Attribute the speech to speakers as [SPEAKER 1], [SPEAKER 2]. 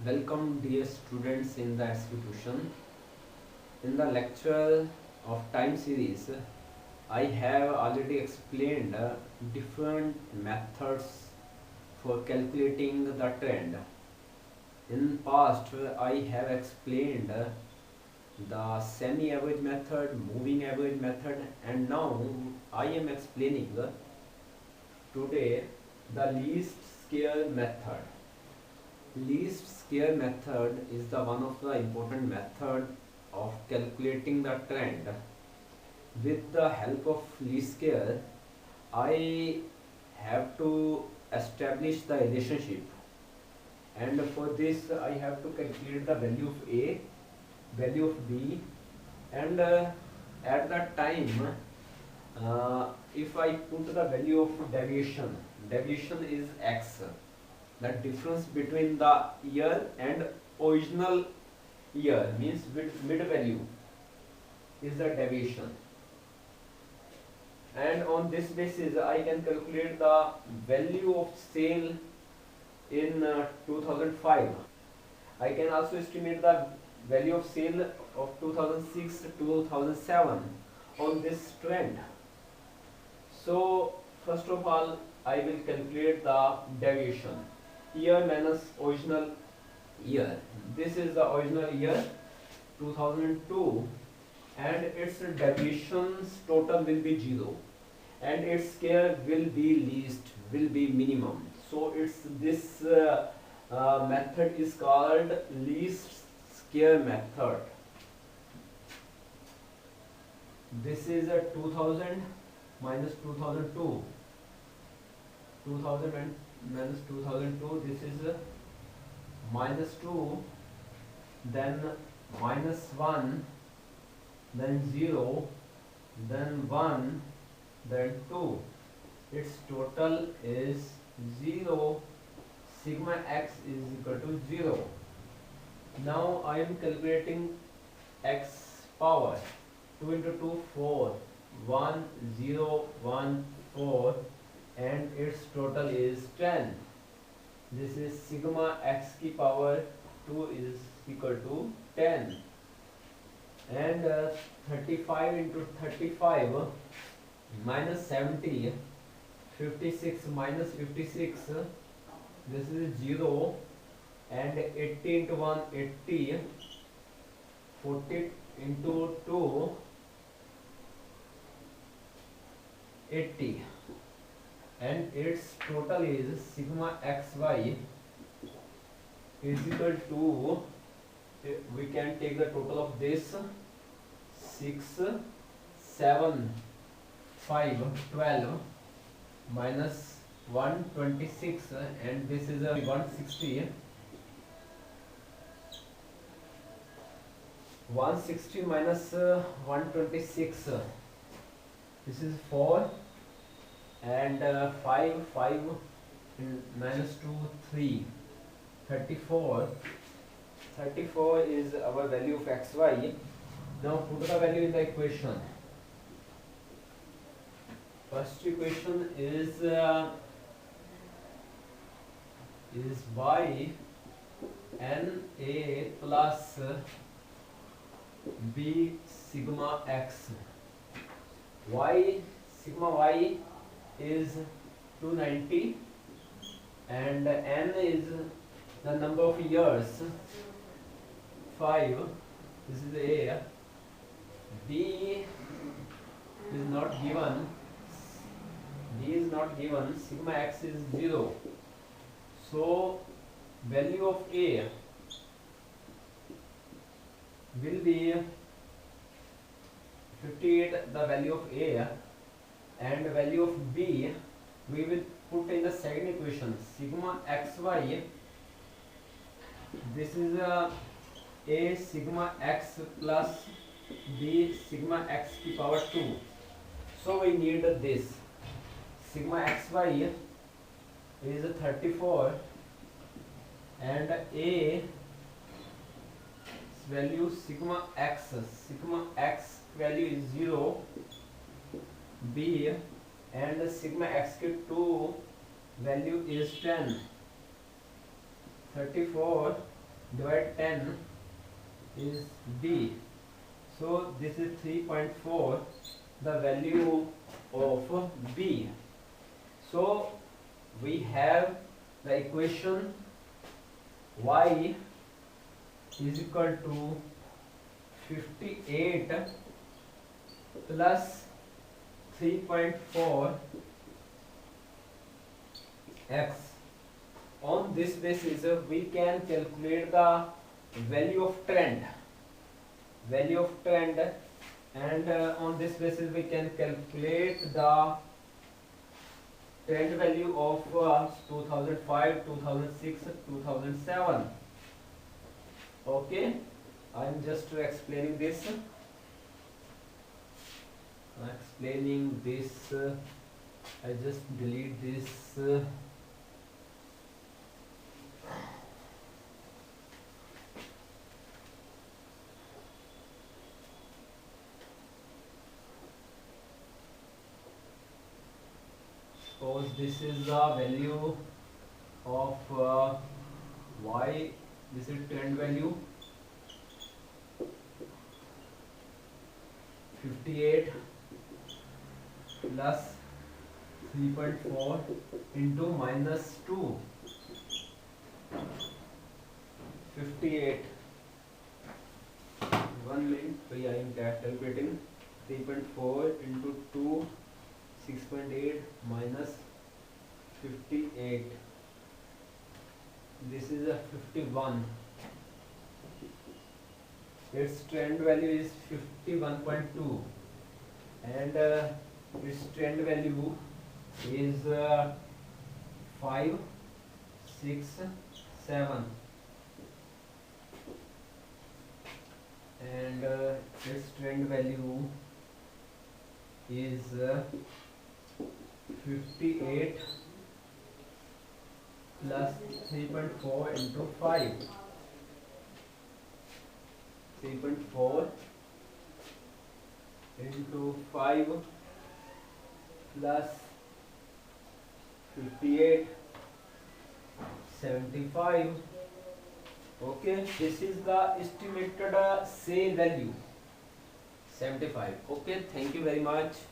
[SPEAKER 1] Welcome dear students in the institution. In the lecture of time series, I have already explained different methods for calculating the trend. In past, I have explained the semi-average method, moving average method, and now I am explaining today the least square method. Least square method is the one of the important method of calculating the trend. With the help of least square, I have to establish the relationship, and for this I have to calculate the value of A, value of B, and at that time if I put the value of deviation is x, the difference between the year and original year means mid value is the deviation, and on this basis I can calculate the value of sale in 2005. I can also estimate the value of sale of 2006 to 2007 on this trend. So first of all I will calculate the deviation, year minus original year. This is the original year 2002, and its deviations total will be 0, and its square will be least, will be minimum. So it's this method is called least square method. This is a 2000 minus 2002, 2000 and minus 2002, this is a minus 2, then minus 1, then 0, then 1, then 2. Its total is 0. Sigma x is equal to 0. Now I am calculating x power. 2 into 2, 4. 1, 0, 1, 4, and its total is 10. This is sigma x की power 2 is equal to 10. And 35 into 35 minus 70, 56 minus 56, this is 0, and 80 into 1, 80, 40 into 2, 80, and its total is sigma xy is equal to, we can take the total of this, 6, 7, 5, 12 minus 126, and this is a 160, 160 minus 126, this is 4, and 5, 5 minus 2, 3, 34. 34 is our value of xy. Now put the value in the equation. First equation is y n a plus b sigma x. Y sigma y is 290, and n is the number of years, 5. This is a. B is not given. B is not given. Sigma x is 0. So value of A will be 58, the value of A, and value of B we will put in the second equation. Sigma xy, this is A sigma x plus B sigma x की power 2. So we need this. Sigma xy is 34, and A value sigma x value is 0, B, and sigma x की 2 value is 10. 34 divided 10 is B. So this is 3.4, the value of B. So we have the equation y is equal to 58 plus 3.4 x. On this basis we can calculate the value of trend, and on this basis we can calculate the trend value of 2005, 2006, 2007. Okay, I am just explaining this. I just delete this. Suppose this is the value of y. This is trend value 58 plus 3.4 into minus 2. 58. 1 minute. So I am calculating 3.4 into 2, 6.8 minus 58. This is a 51. Its trend value is 51.2, and its trend value is 5, 6, 7, and its trend value is 58 plus 3.4 into 5. 3.4 into 5 plus 58, 75. Okay, this is the estimated sale value, 75. Okay, thank you very much.